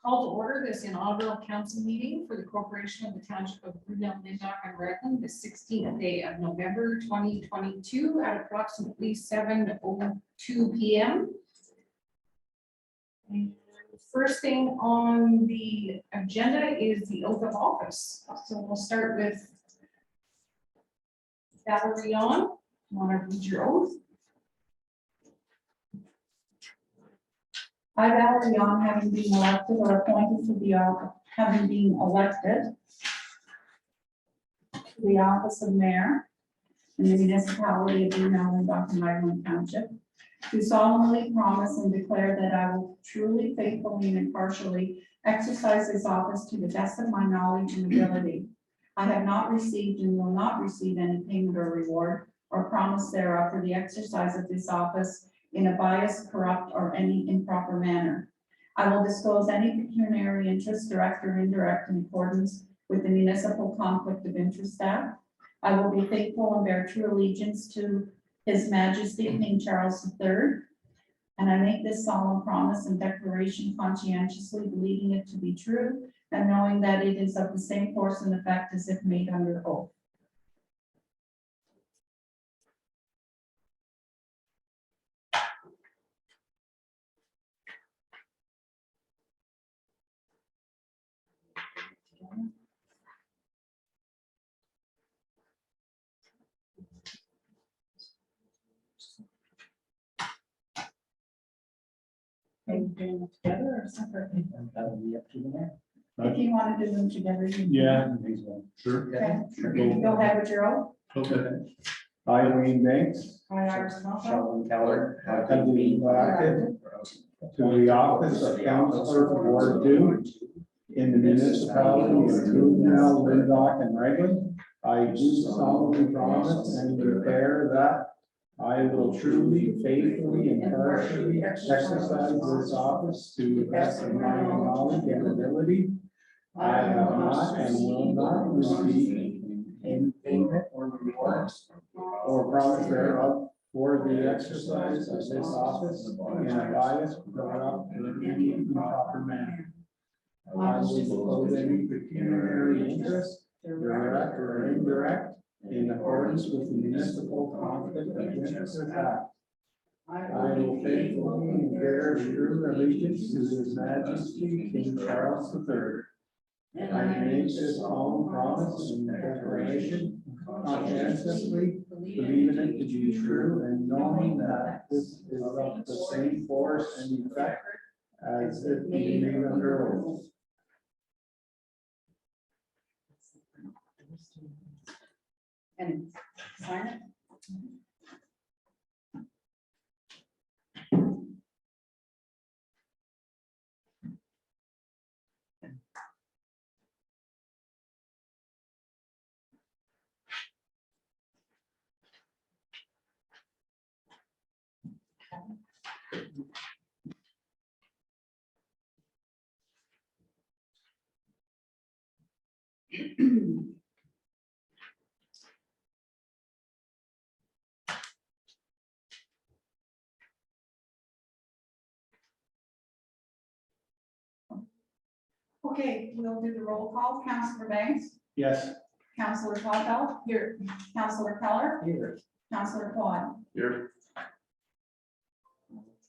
Call to order this inaugural council meeting for the corporation of the township of Brunel, Lindach, and Redland, the 16th day of November 2022 at approximately 7:02 p.m. And first thing on the agenda is the oath of office. So we'll start with Valerie. You want to read your oath? I, Valerie, having been elected or appointed to the having been elected to the office of mayor in the municipality of Brunel and Dr. Magdalen Township, do solemnly promise and declare that I will truly, faithfully, and impartially exercise this office to the best of my knowledge and ability. I have not received and will not receive any payment or reward or promise thereof for the exercise of this office in a biased, corrupt, or any improper manner. I will disclose any pecuniary interest, direct or indirect, in accordance with the Municipal Conflict of Interest Act. I will be faithful and bear true allegiance to His Majesty King Charles III. And I make this solemn promise and declaration conscientiously, believing it to be true, and knowing that it is of the same force and effect as if made under oath. Are you doing them together or separately? That'll be up to the mayor. If you want to do them together, you can. Yeah, I think so. Sure. Okay, go ahead with your oath. Okay. I, Wayne Banks, I, Iris Malcolm, Sheldon Keller, have been elected to the office of Councilor for Ward 2 in the municipality of Brunel, Lindach, and Raglan. I do solemnly promise and declare that I will truly, faithfully, and impartially exercise this office to the best of my knowledge and ability. I have not and will not receive any payment or reward or promise thereof for the exercise of this office in a biased, corrupt, or any improper manner. I will disclose any pecuniary interest, direct or indirect, in accordance with the Municipal Conflict of Interest Act. I will faithfully and bear true allegiance to His Majesty King Charles III. I make this solemn promise and declaration conscientiously, believing it to be true and knowing that this is of the same force and effect as if made under oath. and sign it. Okay, we'll do the roll call. Councilor Banks, Yes. Councilor Topel, Here. Councilor Keller, Here. Councilor Quad. Here.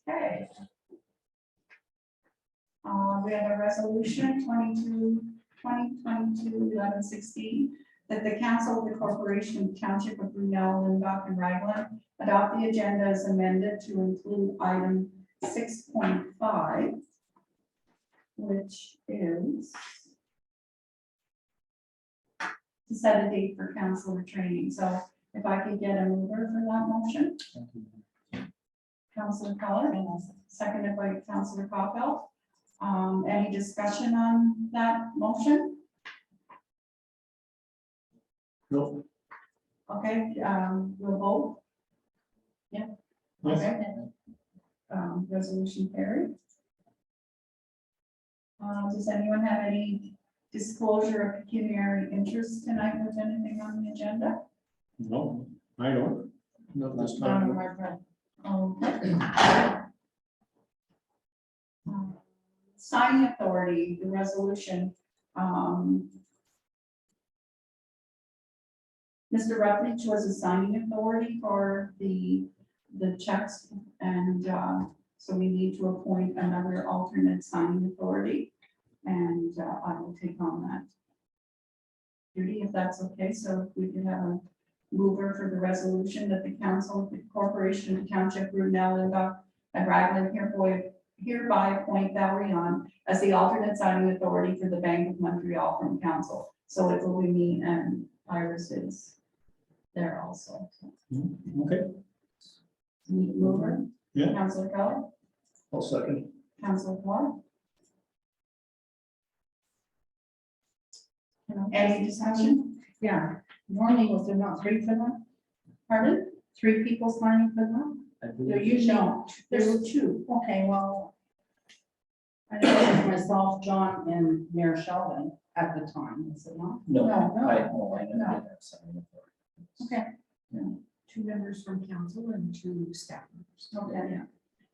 Okay. We have a resolution 2022-1116 that the council of the corporation of Township of Brunel, Lindach, and Raglan adopt the agenda as amended to include item 6.5, which is to set a date for councilor training. So if I could get a mover for that motion. Councilor Keller, seconded by Councilor Coppell. Any discussion on that motion? No. Okay, we'll vote. Yeah. Okay. Resolution carried. Does anyone have any disclosure of pecuniary interest tonight with anything on the agenda? No, I don't. Not this Okay. signing authority, the resolution, Mr. Rutledge was a signing authority for the checks, and, so we need to appoint another alternate signing authority, and, I will take on that duty, if that's okay. So if we could have a mover for the resolution that the council, the corporation of the township, Brunel, and Raglan hereby appoint Valerie on as the alternate signing authority for the Bank of Montreal from council. So it will be me and Iris is there also. Okay, Mover, yeah, Councilor Keller, I'll second. Councilor Dwight. Any discussion? Yeah, normally was there not three for them? Pardon? 3 people signing for them? There usually, No, there were two. okay, well. I know it was myself, John, and Mayor Sheldon at the time, was it not? No, No. Okay. 2 members from council and 2 staff members. Okay.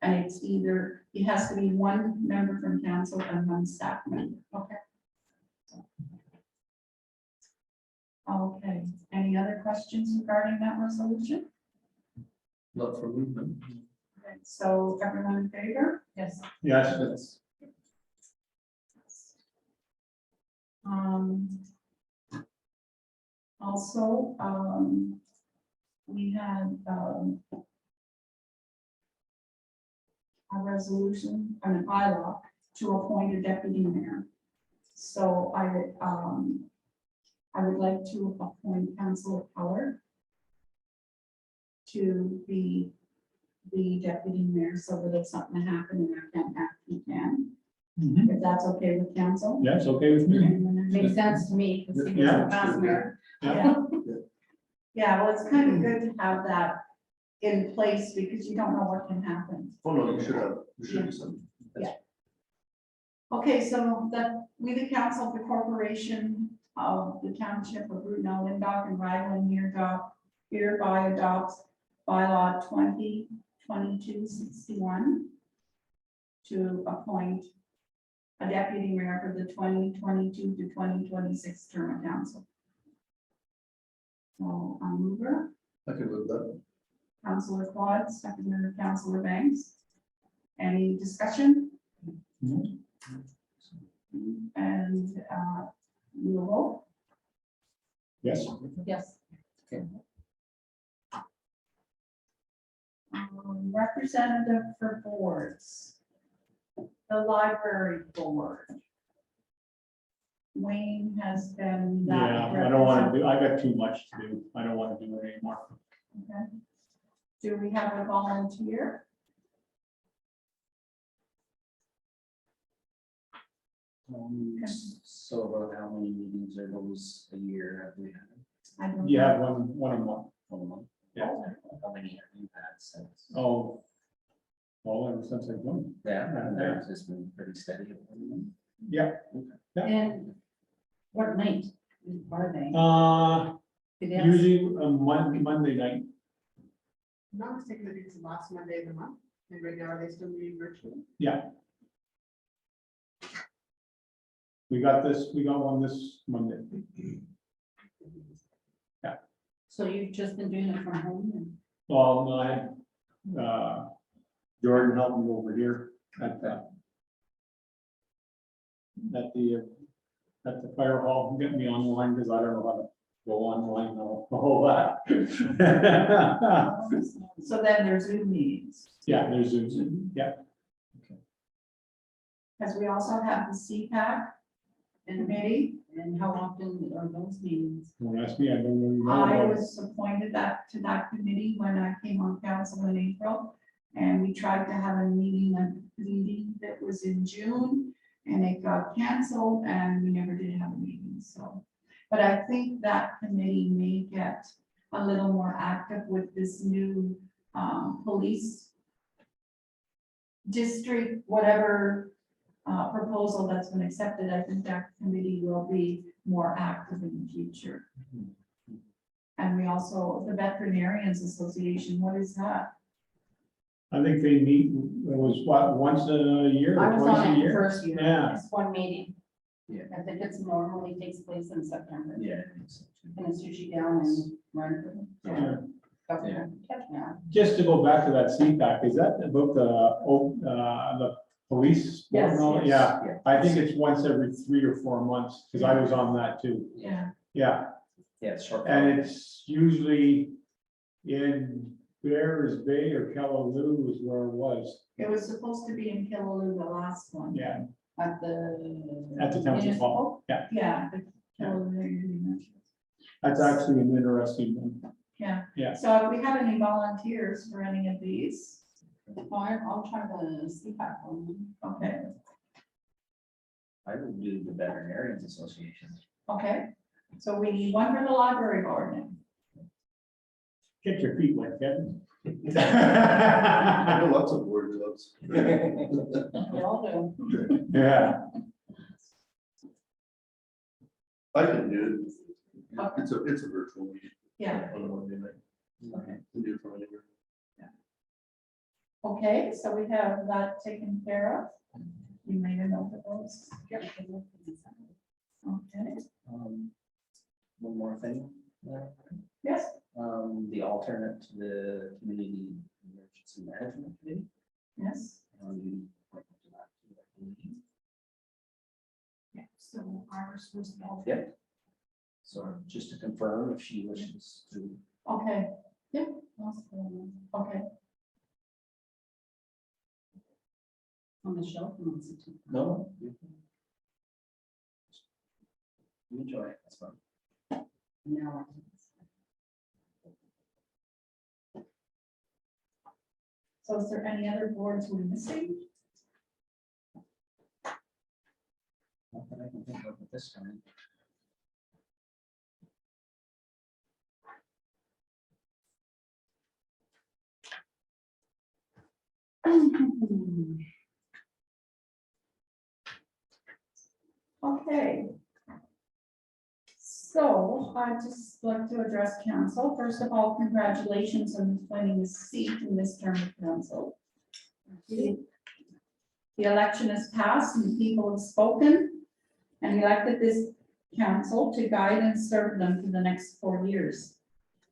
And it's either, it has to be 1 member from council and 1 staff member. Okay. Okay, any other questions regarding that resolution? Not for movement. Okay, so everyone in favor? Yes. Yes, Also, we had, a resolution and a bylaw to appoint a deputy mayor. So I would like to appoint Councilor Keller to be the deputy mayor, so that if something happened and I can't act, he can. Mhm. If that's okay with council? yeah, it's okay with me. Makes sense to me, because he was Yeah. the past mayor. Yeah. Yeah, well, it's kind of good to have that in place because you don't know what can happen. Oh, no, you should do something. Yeah. Okay, so that we, the council of the corporation of the township of Brunel, Lindau, and Raglan hereby adopts bylaw 2022-61 to appoint a deputy mayor for the 2022 to 2026 term of council. So, mover, I can move that. Councilor Quad, seconder Councilor Banks. Any discussion? Mhm. And, we will vote. Yes, Yes. Representative for boards. The library board. Wayne has been. that yeah, I don't want to do, I got too much to do. I don't want to do it anymore. Okay. Do we have a volunteer? So about how many meetings are those a year have we had? I don't You know. have one a month. 1 month? Yeah. How many have you had since? Oh, well, ever since I've done. Yeah, and there's just been pretty steady. Yeah. Yeah. And what night are they? Yes. Usually a Monday night. Not mistaken, that it's the last Monday of the month, and right now, are they still meeting virtually? Yeah. We got one this Monday. So you've just been doing it from home and? Well, no, I had, Jordan helped me over here at the fire hall, get me on the line, because I don't know how to go online, a whole lot. So then there's Zoom meetings, Yeah, there's Zoom, yeah. because we also have the CPAC committee. And how often are those meetings? Don't ask me, I don't really know. I about it. was appointed to that committee when I came on council in April. And we tried to have a meeting that was in June, and it got canceled, and we never did have a meeting, so. But I think that committee may get a little more active with this new police district, whatever proposal that's been accepted. I think that committee will be more active in the future. And we also, the Veterinarians Association, what is that? I think they meet, it was what, once a year I or was twice on a it the year? first year. Yeah. It's one meeting. Yeah. I think it's normally takes place in September. Yeah. I think so, too. And it's usually down in Renfrew. Yeah. Okay. Yeah. Just to go back to that CPAC, is that about the police? Yes, and all that? yes. Yeah, I think it's once every 3 or 4 months, because I was on that too. Yeah. Yeah, Yeah, it's short. and it's usually in Bears Bay or Callaloo is where it was. It was supposed to be in Killaloo, the last one. Yeah, At the. at the township hall. Yeah, Yeah. the Killaloo. that's actually an interesting one. Yeah. Yeah. So if we have any volunteers for any of these, I'll try the CPAC one. okay, I will do the veterinarians association. okay. So we need one for the library board now. Get your feet wet, Kevin. I know lots of board clubs. They all do. Yeah, I can do it. It's a virtual meeting. Yeah, On a Monday night. Okay. Can do it from anywhere. okay, so we have that taken care of. You made a note of those. Okay, One more thing. yes, The alternate to the community emergency management committee. yes. You appoint to that. Yeah, so ours was the alternate. Yep. So just to confirm if she wishes to. Okay, yep, okay, On the shelf. and it's a- No. You enjoy it, that's fine. No. so is there any other boards we're missing? Not that I can think of at this time. Okay. So I'd just like to address council. First of all, congratulations on winning a seat in this term of council. The election has passed and people have spoken and elected this council to guide and serve them for the next 4 years.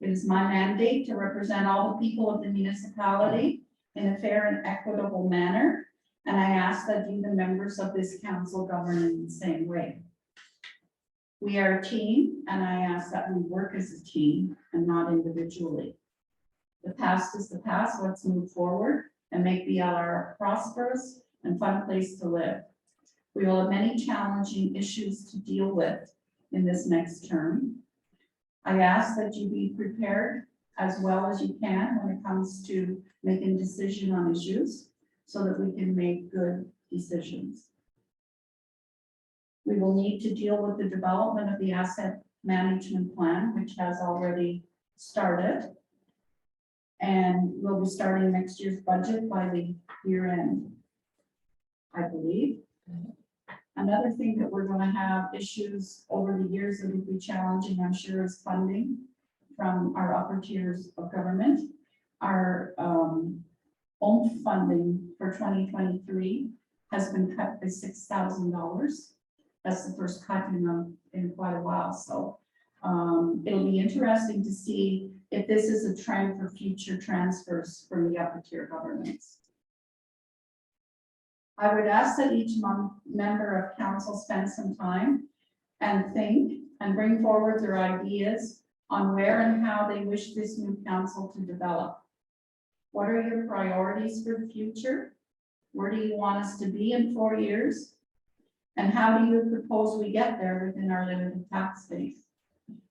It is my mandate to represent all the people of the municipality in a fair and equitable manner. And I ask that you, the members of this council, govern in the same way. We are a team, and I ask that we work as a team and not individually. The past is the past. Let's move forward and make BLR a prosperous and fun place to live. We will have many challenging issues to deal with in this next term. I ask that you be prepared as well as you can when it comes to making a decision on issues so that we can make good decisions. We will need to deal with the development of the asset management plan, which has already started. And we'll be starting next year's budget by the year end, I believe. Another thing that we're going to have issues over the years that will be challenging, I'm sure, is funding from our upper tiers of government. Our own funding for 2023 has been cut by $6,000. That's the first cut in quite a while. So it'll be interesting to see if this is a trend for future transfers from the upper tier governments. I would ask that each member of council spend some time and think and bring forward their ideas on where and how they wish this new council to develop. What are your priorities for the future? Where do you want us to be in 4 years? And how do you propose we get there within our limited tax base?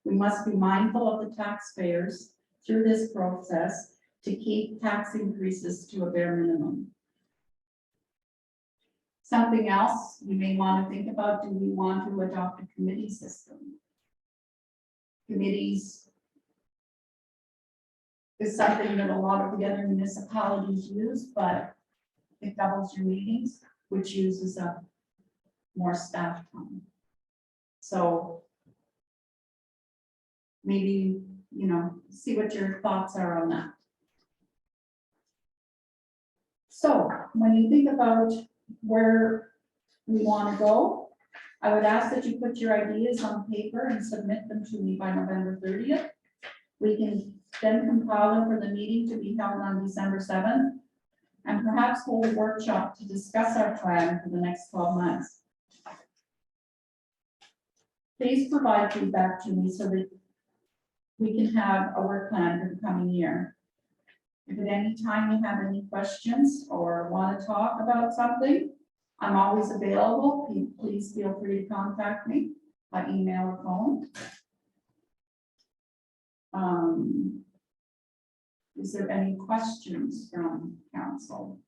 We must be mindful of the taxpayers through this process to keep tax increases to a bare minimum. Something else you may want to think about, do we want to adopt a committee system? Committees is something that a lot of the other municipalities use, but it doubles your meetings, which uses up more staff time. So maybe, see what your thoughts are on that. So when you think about where we want to go, I would ask that you put your ideas on paper and submit them to me by November 30th. We can then compile them for the meeting to be held on December 7th, and perhaps hold a workshop to discuss our plan for the next 12 months. Please provide feedback to me so that we can have a work plan for the coming year. If at any time you have any questions or want to talk about something, I'm always available. Please feel free to contact me by email or phone. Is there any questions from council?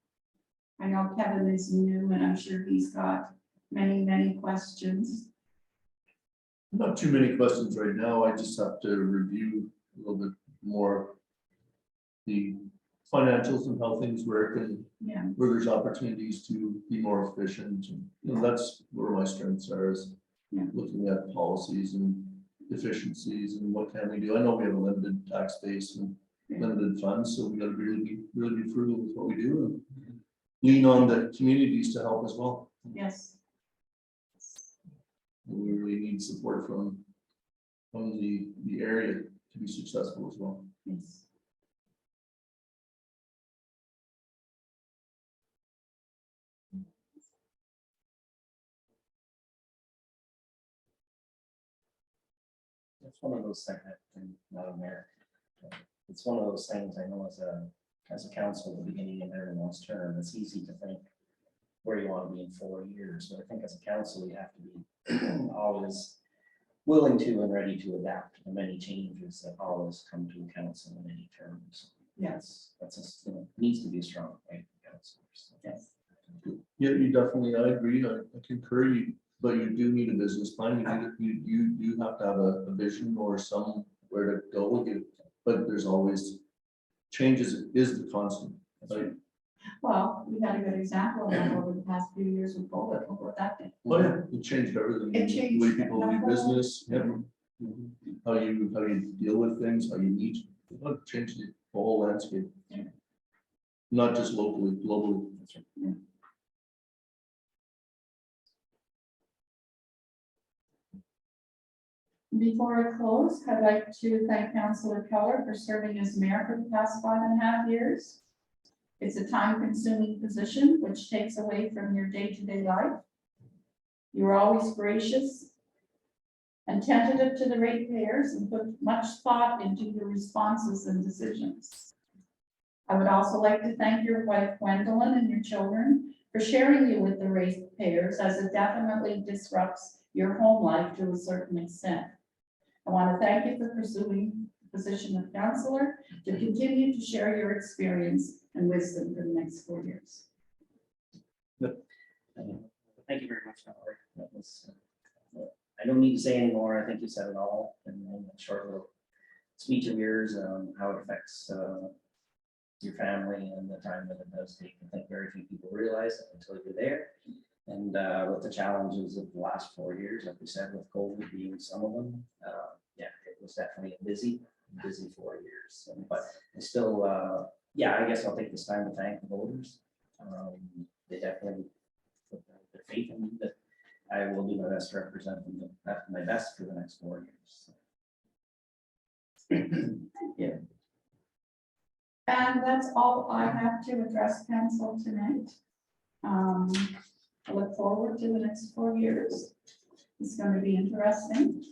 I know Kevin is new and I'm sure he's got many questions. Not too many questions right now. I just have to review a little bit more the financials and how things work and Yeah, where there's opportunities to be more efficient. And, you know, that's where my strengths are, is Yeah. looking at policies and efficiencies and what can we do. I know we have a limited tax base and limited funds, so we gotta really be frugal with what we do and lean on the communities to help as well. yes. And we really need support from the area to be successful as well. Yes. It's one of those things, not America. It's one of those things I know as a council, at the beginning of everyone's term, it's easy to think where you want to be in 4 years. But I think as a council, you have to be always willing to and ready to adapt to the many changes that always come to a council in any terms. Yes. Needs to be a strong point for councilors. Yes. Yeah, you definitely, I agree, I concur, but you do need a business plan, you do have to have a vision or somewhere to go, but there's always, changes is the constant, right? Well, we had a good example of that over the past few years with COVID. Look what that did. But yeah, it changed everything. It changed The way people the do whole- business, yeah. How you deal with things, how you meet, it changed the whole landscape. Yeah. Not just locally, globally. Yeah. Before I close, I'd like to thank Councillor Keller for serving as mayor for the past 5.5 years. It's a time-consuming position which takes away from your day-to-day life. You are always gracious and tentative to the ratepayers and put much thought into your responses and decisions. I would also like to thank your wife Gwendolyn and your children for sharing you with the ratepayers, as it definitely disrupts your home life to a certain extent. I want to thank you for pursuing the position of councillor, to continue to share your experience and wisdom for the next 4 years. Thank you very much, Howard. That was, I don't need to say anymore. I think you said it all in a short little speech of yours, how it affects your family and the time that it does take. I think very few people realize it until you're there. And with the challenges of the last 4 years, like we said, with COVID being some of them, yeah, it was definitely a busy 4 years. But I still, yeah, I guess I'll take this time to thank the voters. They definitely put their faith in me that I will do my best to represent them, my best for the next 4 years. Yeah. And that's all I have to address council tonight. I look forward to the next 4 years. It's going to be interesting.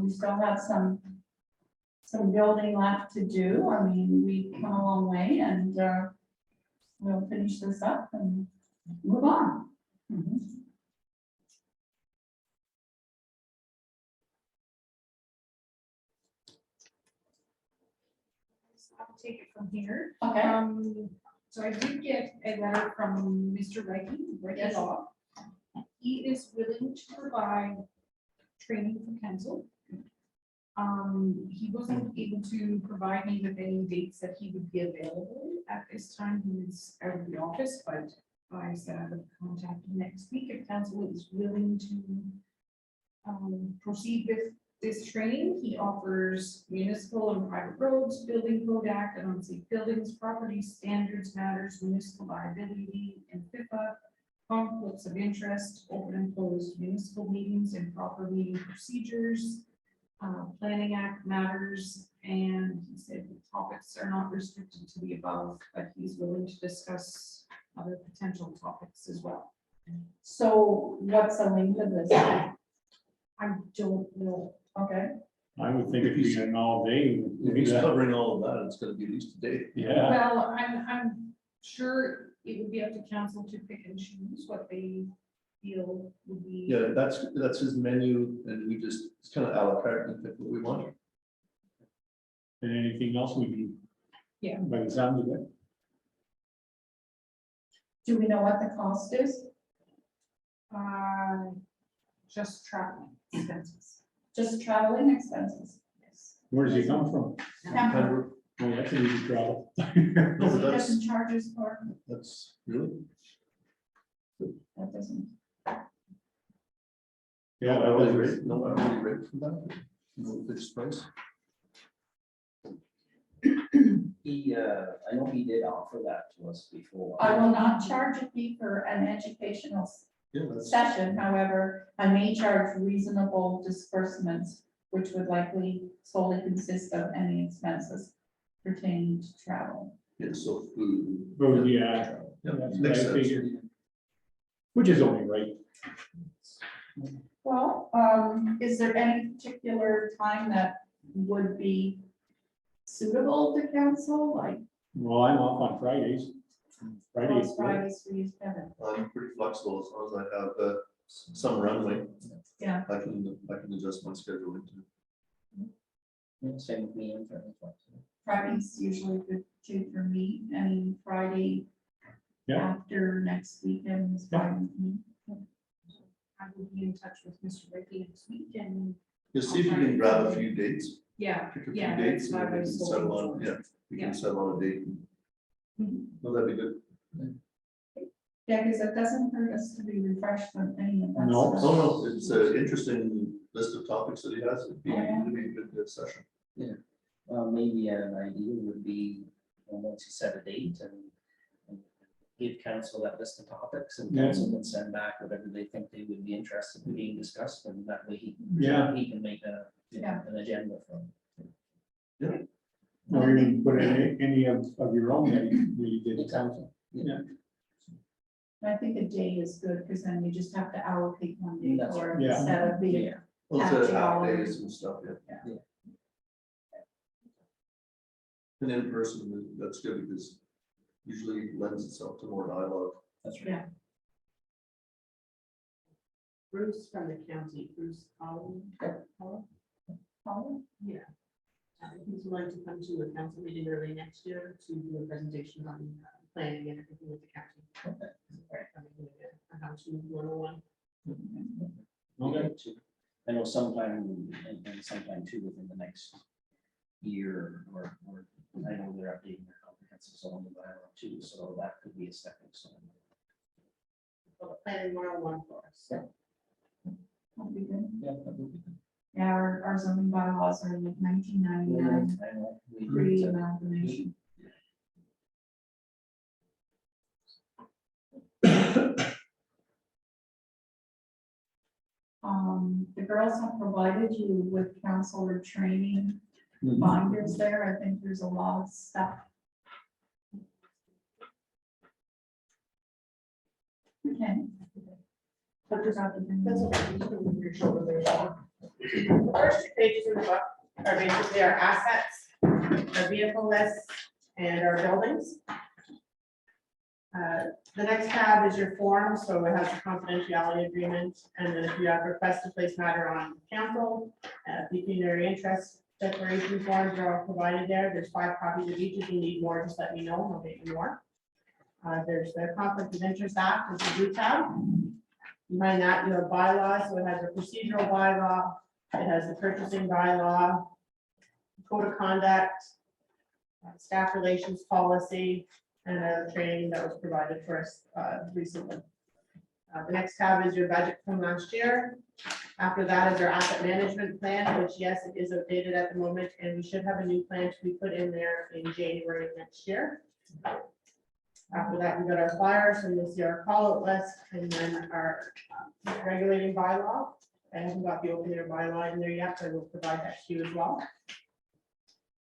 We still have some building left to do. I mean, we've come a long way, and we'll finish this up and move on. I'll take it from here. Okay. So I did get a letter from Mr. Reiki, Yes. Law. He is willing to provide training for council. He wasn't able to provide me with any dates that he would be available at this time. He was out of the office, but I said I would contact him next week if council is willing to proceed with this training. He offers municipal and private roads, building code act, and unsafe buildings, property standards matters, municipal liability, and FIFA, conflicts of interest, open and closed municipal meetings and proper meeting procedures, planning act matters, and he said the topics are not restricted to the above, but he's willing to discuss other potential topics as well. So what's the link to this? I don't know. Okay, I would think if you had an all day. If he's covering all of that, it's gonna be at least a day. Yeah, Well, I'm sure it would be up to council to pick and choose what they feel would be. Yeah, that's his menu, and we just, it's kind of à la carte, and pick what we want. and anything else we need. Yeah. By the sound of it. do we know what the cost is? Just traveling expenses. Just traveling expenses? Yes. Where does he come from? Pembroke. Oh, that's an easy travel. No, He but doesn't charge us for, that's really, that doesn't, Yeah, no that hourly was rate, no hourly rate for that, no fixed price. He, I know he did offer that to us before. I will not charge a fee for an educational Yeah, that's, session, however, I may charge reasonable disbursements, which would likely solely consist of any expenses pertaining to travel. yeah, so food. Food, yeah. Yeah, That's makes what I sense. figured. Which is only right. Well, is there any particular time that would be suitable to council, like Well, I'm off on Fridays. Fridays. most Fridays for you, Kevin? I'm pretty flexible as long as I have some runway. Yeah. I can adjust my schedule into. Yeah, same with me and for him. Friday's usually good too for me, and Friday Yeah. after next weekend is fine with me. I will be in touch with Mr. Ricky next week and, Just see if you can grab a few dates, yeah, pick a few yeah. dates, that's and what I then we can was settle hoping on, for. yeah, we Yeah. can settle on a date. Well, that'd be good. Yeah, because it doesn't hurt us to be refreshed on any of that. No. stuff. No, it's an interesting list of topics that he has. It'd be a good session. Maybe an idea would be, once you set a date and give council that list of topics, and Yeah. council can send back whatever they think they would be interested in being discussed, and that way he Yeah. can make an agenda from. Or even put in any of your own that you did at council. I think a day is good, because then you just have to allocate one day That's for it right. Yeah. instead of the, Yeah. Well, it's Happy a half hour. days and stuff, yeah. Yeah. And in person, that's good because usually lends itself to more dialogue. That's right. Yeah. Bruce from the county, Bruce Collins. Yeah. He's willing to come to a council meeting early next year to do a presentation on planning and everything with the county. How to 101. Okay. I know sometime, and sometime too, within the next year, or I know they're updating their comprehensive zoning bylaw too, so that could be a stepping stone. Planning 101 for us. that'd be good. Yeah, that would be good. Yeah, our zoning bylaws are like 1999, I know, we agree pre to- amalgamation. The girls have provided you with counselor training binders there. I think there's a lot of stuff. Okay. But there's not even- That's okay. You can move your shoulder there. The first 2 pages in the book are basically our assets, our vehicle list, and our buildings. The next tab is your form, so it has a confidentiality agreement, and then if you have request to place matter on council, pecuniary interest declaration forms are all provided there. There's 5 copies of each. If you need more, just let me know, and I'll get you more. There's the conflict of interest act, is the blue tab. Behind that, you have bylaws, so it has a procedural bylaw, it has the purchasing bylaw, code of conduct, staff relations policy, and a training that was provided for us recently. The next tab is your budget from last year. After that is our asset management plan, which yes, it is outdated at the moment, and we should have a new plan to be put in there in January of next year. After that, we got our fire, so you'll see our call out list, and then our regulating bylaw. I haven't got the open air bylaw in there yet, but I will provide that to you as well.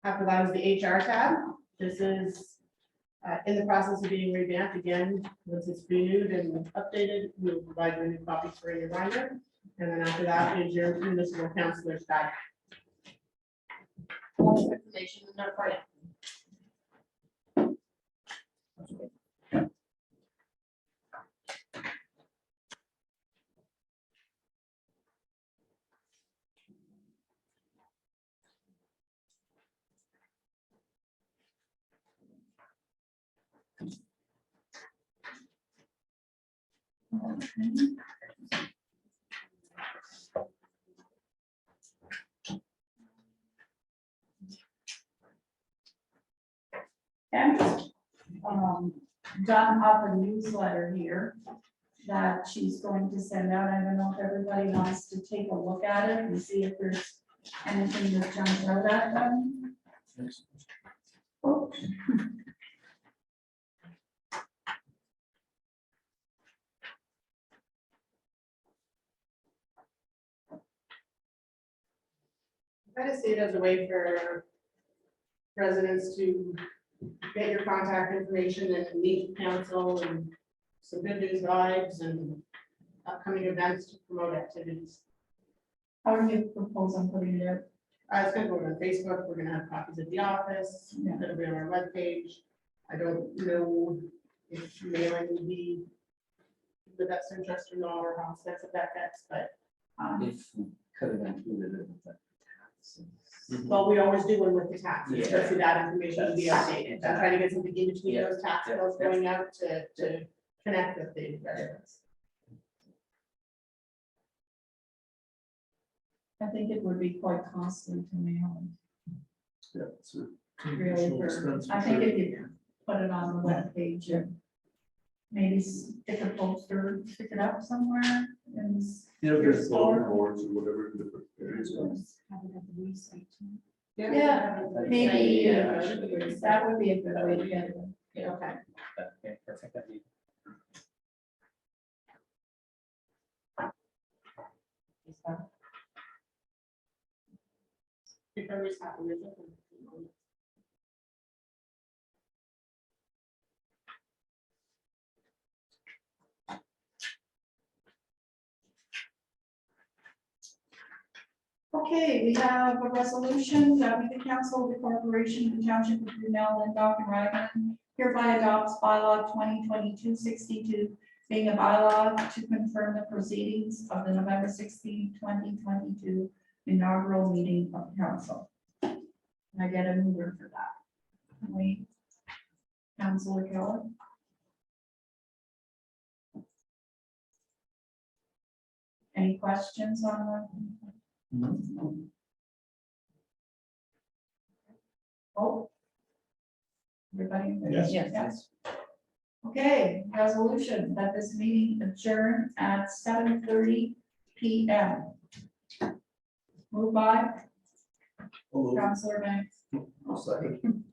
After that is the HR tab. This is in the process of being revamped again. Once it's renewed and updated, we'll provide you a new copy for a reminder. And then after that is your municipal councilor's guide. Lots of information in there for you. And done up a newsletter here that she's going to send out. I don't know if everybody wants to take a look at it and see if there's anything that jumps out at them. Oh. I just see it as a way for residents to get your contact information and meet council and some good news vibes and upcoming events to promote activities. How are you proposing putting it out? It's gonna go on Facebook, we're gonna have copies at the office, Yeah. it'll be on our webpage. I don't know if mailing would be the best interest or not, or how expensive that gets, but, If we could have included it with the taxes. well, we always do one with the taxes, Yeah. just so that information will be updated. I'm trying to get something in between Yeah. those tax bills going out to connect with the residents. I think it would be quite costly to mail. Yeah, it's a Really, additional expense for I think sure. if you put it on the webpage and maybe stick a poster, stick it up somewhere and. Yeah, your there's store. bulletin boards or whatever in different areas. Have it at the website, too. Yeah, maybe, Yeah. that would be a good way to get it. Okay. Okay, perfect. That'd be- If everybody's happy with it. Okay, we have a resolution that we, the council of the corporation of the township of Brunel, Lindop, and Raglan hereby adopts bylaw 2022-62, being a bylaw to confirm the proceedings of the November 16, 2022 inaugural meeting of council. Can I get a mover for that? Can we, Councilor Keller? Any questions on the? Oh. Everybody? Yes. Yes. Okay, resolution that this meeting adjourn at 7:30 PM. Moved by Although, Councilor Banks, I'll second.